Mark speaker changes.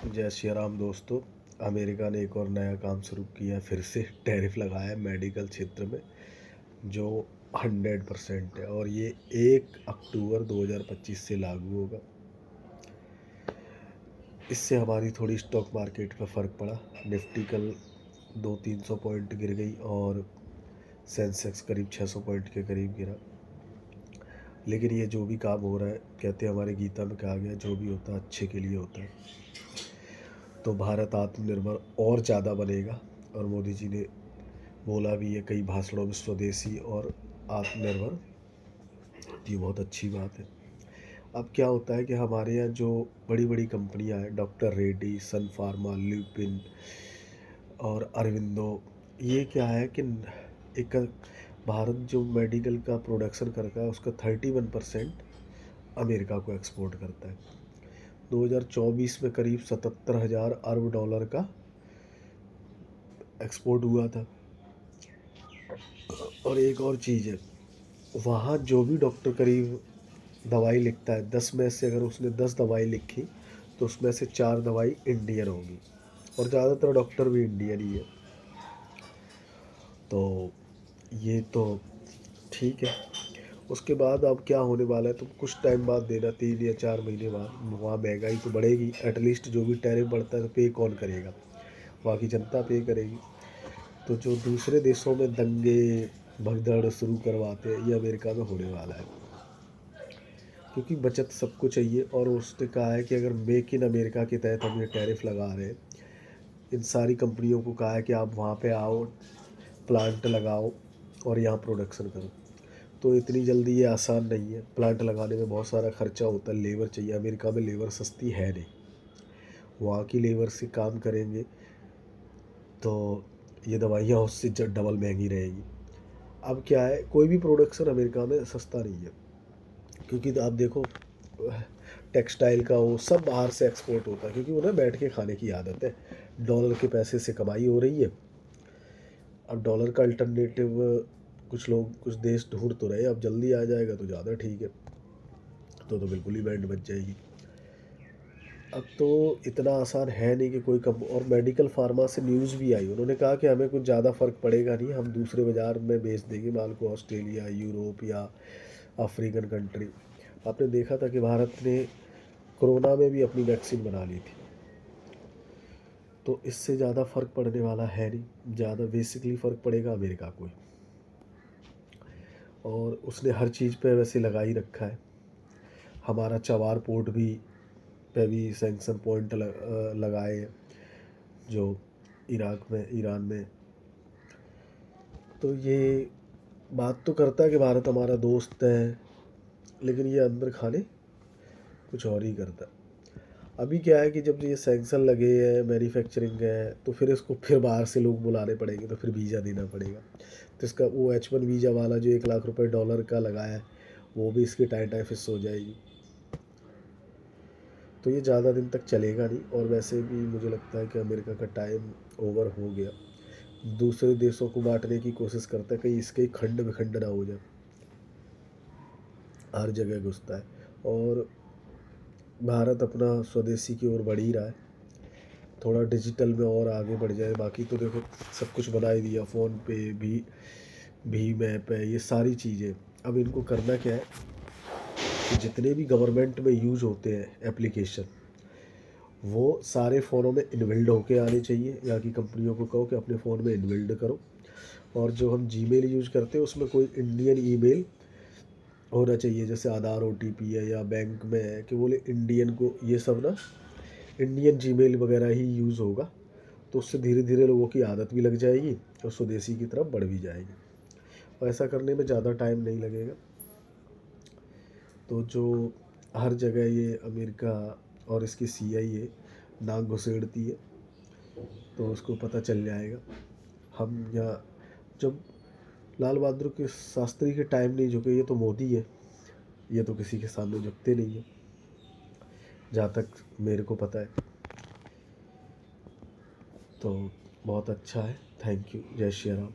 Speaker 1: जय श्री राम दोस्तों। अमेरिका ने एक और नया काम शुरू किया है, फिर से टैरिफ लगाया है मेडिकल क्षेत्र में, जो 100% है और ये 1 अक्टूबर 2025 से लागू होगा। इससे हमारी थोड़ी स्टॉक मार्केट पर फ़र्क पड़ा। निफ्टी कल 200-300 पॉइंट गिर गई और सेंसेक्स करीब 600 पॉइंट के करीब गिरा। लेकिन ये जो भी काम हो रहा है, कहते हैं हमारे गीता में कहा गया, जो भी होता है अच्छे के लिए होता है। तो भारत आत्मनिर्भर और ज़्यादा बनेगा और मोदी जी ने बोला भी है कई भाषणों में, स्वदेशी और आत्मनिर्भर। ये बहुत अच्छी बात है। अब क्या होता है कि हमारे यहाँ जो बड़ी बड़ी कंपनियां हैं, डॉक्टर रेड्डी, सन फार्मा, ल्यूपिन और अरविंदो, ये क्या है कि एक भारत जो मेडिकल का प्रोडक्शन करता है उसका 31% अमेरिका को एक्सपोर्ट करता है। 2024 में करीब 77,000 अरब डॉलर का एक्सपोर्ट हुआ था। और एक और चीज़ है, वहाँ जो भी डॉक्टर करीब दवाई लिखता है, 10 में से अगर उसने 10 दवाई लिखी तो उसमें से 4 दवाई इंडियन होगी और ज़्यादातर डॉक्टर भी इंडियन ही है। तो ये तो ठीक है। उसके बाद अब क्या होने वाला है, तो कुछ टाइम बाद देना, 3 या 4 महीने बाद वहाँ महंगाई तो बढ़ेगी। एटलीस्ट जो भी टैरिफ बढ़ता है तो पे कौन करेगा? वहाँ की जनता पे करेगी। तो जो दूसरे देशों में दंगे भगदड़ शुरू करवाते हैं, ये अमेरिका में होने वाला है, क्योंकि बचत सबको चाहिए। और उसने कहा है कि अगर मेक इन अमेरिका के तहत हम ये टैरिफ लगा रहे हैं, इन सारी कंपनियों को कहा है कि आप वहाँ पे आओ, प्लांट लगाओ और यहाँ प्रोडक्शन करो। तो इतनी जल्दी ये आसान नहीं है। प्लांट लगाने में बहुत सारा खर्चा होता है, लेबर चाहिए। अमेरिका में लेबर सस्ती है नहीं, वहाँ की लेबर से काम करेंगे तो ये दवाइयाँ उससे डबल महंगी रहेगी। अब क्या है, कोई भी प्रोडक्शन अमेरिका में सस्ता नहीं है, क्योंकि आप देखो टेक्सटाइल का वो सब बाहर से एक्सपोर्ट होता है, क्योंकि उन्हें बैठ के खाने की आदत है। डॉलर के पैसे से कमाई हो रही है। अब डॉलर का अल्टरनेटिव कुछ लोग, कुछ देश ढूंढ तो रहे, अब जल्दी आ जाएगा तो ज़्यादा ठीक है। तो बिल्कुल ही बैंड बच जाएगी। अब तो इतना आसान है नहीं कि कोई कम। और मेडिकल फार्मा से न्यूज़ भी आई, उन्होंने कहा कि हमें कुछ ज़्यादा फ़र्क पड़ेगा नहीं, हम दूसरे बाज़ार में बेच देंगे माल को, ऑस्ट्रेलिया, यूरोप या अफ्रीकन कंट्री। आपने देखा था कि भारत ने कोरोना में भी अपनी वैक्सीन बना ली थी। तो इससे ज़्यादा फ़र्क पड़ने वाला है नहीं। ज़्यादा बेसिकली फ़र्क पड़ेगा अमेरिका को ही। और उसने हर चीज़ पे वैसे लगा ही रखा है। हमारा चवार पोर्ट भी पे भी सैंक्शन पॉइंट लगाए हैं, जो इराक में, ईरान में। तो ये बात तो करता है कि भारत हमारा दोस्त है, लेकिन ये अंदर खाने कुछ और ही करता है। अभी क्या है कि जब ये सैंक्शन लगे हैं, मैन्युफैक्चरिंग है, तो फिर इसको फिर बाहर से लोग बुलाने पड़ेंगे, तो फिर वीज़ा देना पड़ेगा। तो इसका वो H1 वीज़ा वाला जो 1 लाख रुपए डॉलर का लगाया है, वो भी इसकी टाइम फिक्स हो जाएगी। तो ये ज़्यादा दिन तक चलेगा नहीं। और वैसे भी मुझे लगता है कि अमेरिका का टाइम ओवर हो गया। दूसरे देशों को बांटने की कोशिश करता है, कहीं इसके खंड विखंड ना हो जाए। हर जगह घुसता है और भारत अपना स्वदेशी की ओर बढ़ ही रहा है। थोड़ा डिजिटल में और आगे बढ़ जाए। बाकी तो देखो सब कुछ बना ही दिया, फ़ोन पे भी, भीम ऐप है, ये सारी चीज़ें। अब इनको करना क्या है कि जितने भी गवर्नमेंट में यूज़ होते हैं एप्लीकेशन, वो सारे फ़ोनों में इनबिल्ड होके आने चाहिए। यहाँ की कंपनियों को कहो कि अपने फ़ोन में इनबिल्ड करो। और जो हम जीमेल यूज़ करते हैं उसमें कोई इंडियन ईमेल होना चाहिए, जैसे आधार OTP है या बैंक में है, कि बोले इंडियन को, ये सब ना इंडियन जीमेल वगैरह ही यूज़ होगा। तो उससे धीरे धीरे लोगों की आदत भी लग जाएगी और स्वदेशी की तरफ बढ़ भी जाएगी। और ऐसा करने में ज़्यादा टाइम नहीं लगेगा। तो जो हर जगह ये अमेरिका और इसकी CIA नाक घुसेड़ती है, तो उसको पता चल जाएगा। हम यहाँ, जब लाल बहादुर के शास्त्री के टाइम नहीं झुके, ये तो मोदी है, ये तो किसी के सामने झुकते नहीं है, जहाँ तक मेरे को पता है। तो बहुत अच्छा है। Thank you. जय श्री राम।